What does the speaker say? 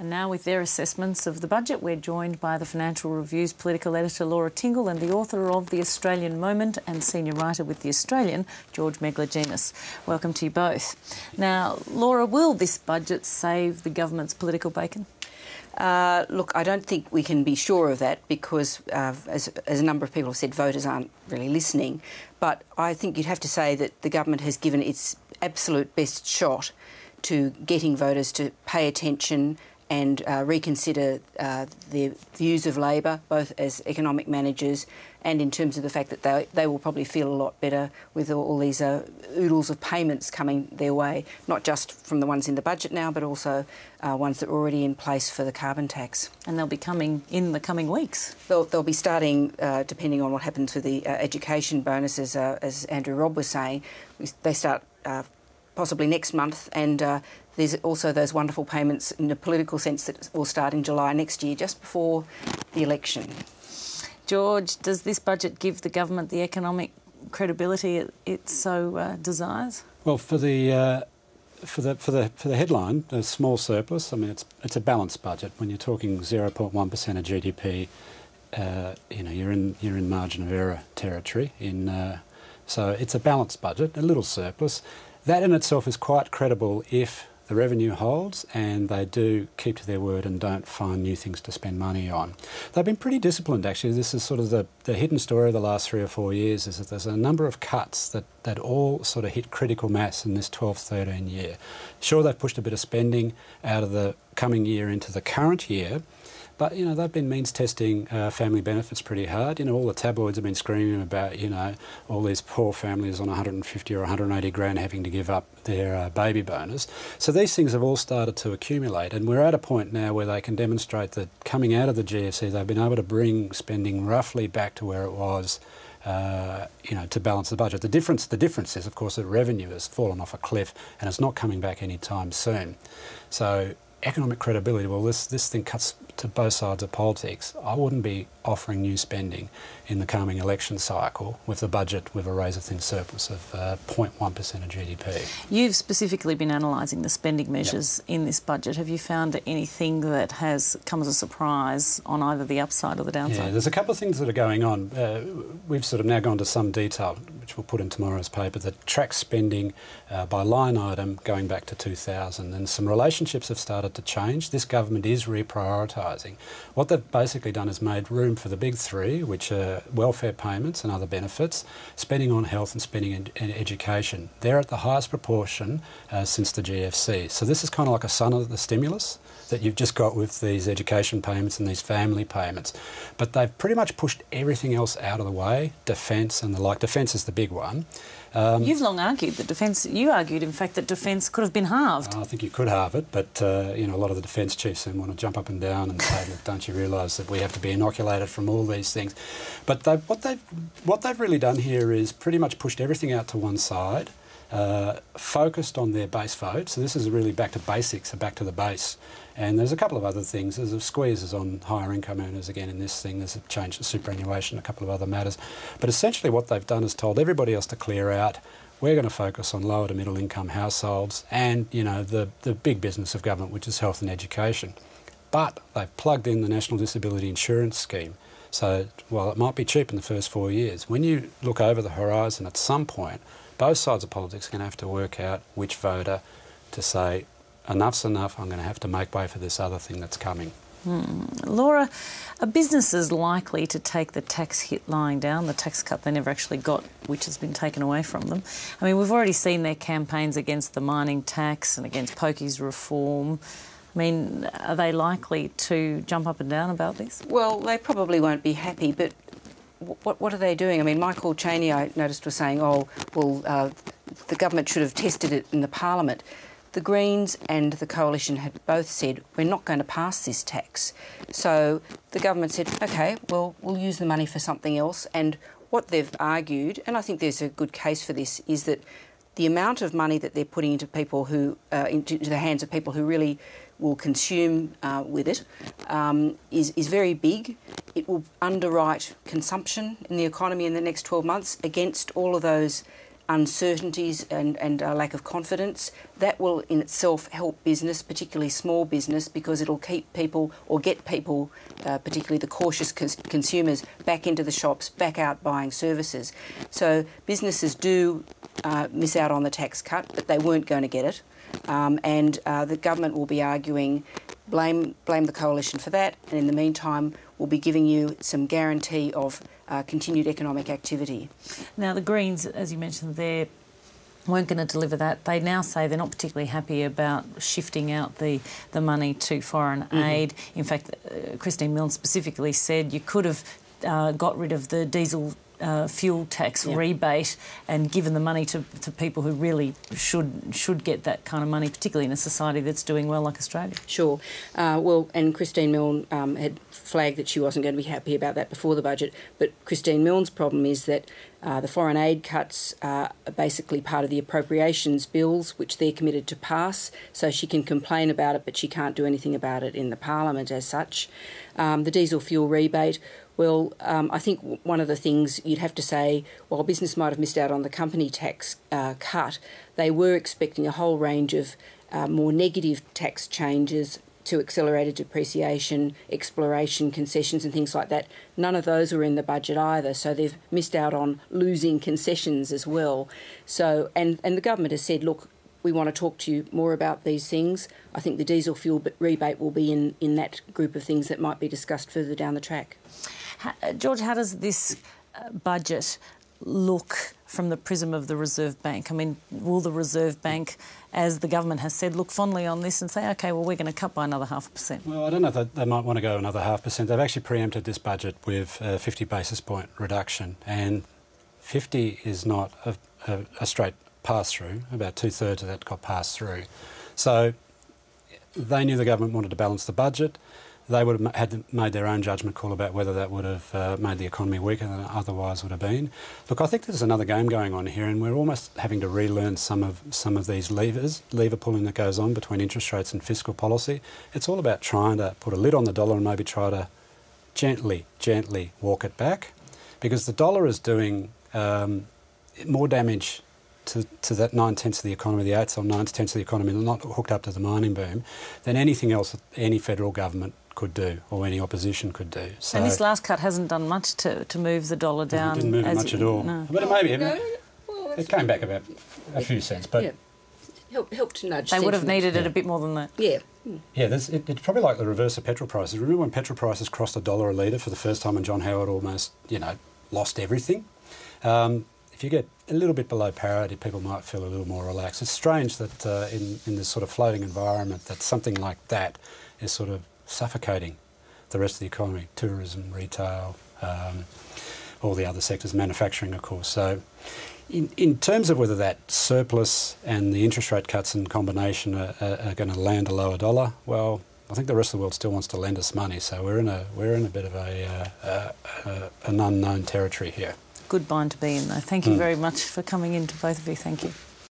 And now with their assessments of the budget, we're joined by the Financial Review's political editor, Laura Tingle, and the author of The Australian Moment and senior writer with The Australian, George Megalogenis. Welcome to you both. Now, Laura, will this budget save the government's political bacon? Look, I don't think we can be sure of that because, as a number of people have said, voters aren't really listening. But I think you'd have to say that the government has given its absolute best shot to getting voters to pay attention and reconsider their views of Labor, both as economic managers and in terms of the fact that they will probably feel a lot better with all these oodles of payments coming their way, not just from the ones in the budget now, but also ones that are already in place for the carbon tax. And they'll be coming in the coming weeks. They'll be starting, depending on what happens with the education bonuses, as Andrew Robb was saying, they start possibly next month, and there's also those wonderful payments in a political sense that will start in July next year, just before the election. George, does this budget give the government the economic credibility it so desires? Well, for the headline, a small surplus. I mean, it's a balanced budget. When you're talking 0.1% of GDP, you're in margin of error territory. So it's a balanced budget, a little surplus. That in itself is quite credible if the revenue holds and they do keep to their word and don't find new things to spend money on. They've been pretty disciplined, actually. This is sort of the hidden story of the last 3 or 4 years, is that there's a number of cuts that all sort of hit critical mass in this 12-13 year. Sure, they've pushed a bit of spending out of the coming year into the current year, but, they've been means testing family benefits pretty hard. All the tabloids have been screaming about, all these poor families on 150 or 180 grand having to give up their baby bonus. So these things have all started to accumulate, and we're at a point now where they can demonstrate that coming out of the GFC, they've been able to bring spending roughly back to where it was, to balance the budget. The difference is, of course, that revenue has fallen off a cliff and it's not coming back anytime soon. So economic credibility, well, this thing cuts to both sides of politics. I wouldn't be offering new spending in the coming election cycle with a budget with a razor-thin surplus of 0.1% of GDP. You've specifically been analysing the spending measures in this budget. Have you found anything that has come as a surprise on either the upside or the downside? Yeah, there's a couple of things that are going on. We've sort of now gone to some detail, which we'll put in tomorrow's paper, that tracks spending by line item going back to 2000, and some relationships have started to change. This government is reprioritising. What they've basically done is made room for the big three, which are welfare payments and other benefits, spending on health and spending in education. They're at the highest proportion since the GFC. So this is kind of like a son of the stimulus that you've just got with these education payments and these family payments. But they've pretty much pushed everything else out of the way, defence and the like. Defence is the big one. You've long argued that defence, you argued in fact that defence could have been halved. I think you could halve it, but a lot of the defence chiefs then want to jump up and down and say, look, don't you realise that we have to be inoculated from all these things? But what they've really done here is pretty much pushed everything out to one side, focused on their base vote. So this is really back to basics, back to the base. And there's a couple of other things. There's a squeeze on higher income earners again in this thing. There's a change to superannuation, a couple of other matters. But essentially what they've done is told everybody else to clear out. We're going to focus on lower to middle income households and, the big business of government, which is health and education. But they've plugged in the National Disability Insurance Scheme. So while it might be cheap in the first 4 years, when you look over the horizon at some point, both sides of politics are going to have to work out which voter to say, enough's enough, I'm going to have to make way for this other thing that's coming. Laura, are businesses likely to take the tax hit lying down, the tax cut they never actually got, which has been taken away from them? I mean, we've already seen their campaigns against the mining tax and against pokies reform. I mean, are they likely to jump up and down about this? Well, they probably won't be happy, but what are they doing? I mean, Michael Chaney, I noticed, was saying, the government should have tested it in the Parliament. The Greens and the Coalition had both said, we're not going to pass this tax. So the government said, OK, well, we'll use the money for something else. And what they've argued, and I think there's a good case for this, is that the amount of money that they're putting into people who, into the hands of people who really will consume with it is very big. It will underwrite consumption in the economy in the next 12 months against all of those uncertainties and a lack of confidence. That will in itself help business, particularly small business, because it'll keep people or get people, particularly the cautious consumers, back into the shops, back out buying services. So businesses do miss out on the tax cut, but they weren't going to get it. And the government will be arguing, blame the coalition for that, and in the meantime we'll be giving you some guarantee of continued economic activity. Now the Greens, as you mentioned, they weren't going to deliver that. They now say they're not particularly happy about shifting out the money to foreign aid. In fact, Christine Milne specifically said you could have got rid of the diesel fuel tax rebate and given the money to people who really should get that kind of money, particularly in a society that's doing well like Australia. Sure. Well, and Christine Milne had flagged that she wasn't going to be happy about that before the budget, but Christine Milne's problem is that the foreign aid cuts are basically part of the appropriations bills, which they're committed to pass, so she can complain about it, but she can't do anything about it in the parliament as such. The diesel fuel rebate, well, I think one of the things you'd have to say, while business might have missed out on the company tax cut, they were expecting a whole range of more negative tax changes to accelerated depreciation, exploration, concessions and things like that. None of those were in the budget either, so they've missed out on losing concessions as well. So, and the government has said, look, we want to talk to you more about these things. I think the diesel fuel rebate will be in that group of things that might be discussed further down the track. George, how does this budget look from the prism of the Reserve Bank? I mean, will the Reserve Bank, as the government has said, look fondly on this and say, OK, well, we're going to cut by another 0.5%? Well, I don't know if they might want to go another 0.5%. They've actually preempted this budget with a 50 basis point reduction, and 50 is not a straight pass-through. About 2/3 of that got passed through. So they knew the government wanted to balance the budget. They would have had made their own judgment call about whether that would have made the economy weaker than it otherwise would have been. Look, I think there's another game going on here, and we're almost having to relearn some of these lever pulling that goes on between interest rates and fiscal policy. It's all about trying to put a lid on the dollar and maybe try to gently walk it back, because the dollar is doing more damage to that 9/10 of the economy, the 8 or 9/10 of the economy, not hooked up to the mining boom, than anything else that any federal government could do or any opposition could do. So, and this last cut hasn't done much to move the dollar down. It didn't move it much at all. No. But it came back about a few cents. But helped to nudge. They would have needed it a bit more than that. Yeah. Yeah, it's probably like the reverse of petrol prices. Remember when petrol prices crossed $1 a litre for the first time and John Howard almost, lost everything? If you get a little bit below parity, people might feel a little more relaxed. It's strange that in this sort of floating environment that something like that is sort of suffocating the rest of the economy, tourism, retail, all the other sectors, manufacturing, of course. So in terms of whether that surplus and the interest rate cuts in combination are going to land a lower dollar, well, I think the rest of the world still wants to lend us money, so we're in a bit of an unknown territory here. Good bind to be in, though. Thank you very much for coming in to both of you. Thank you.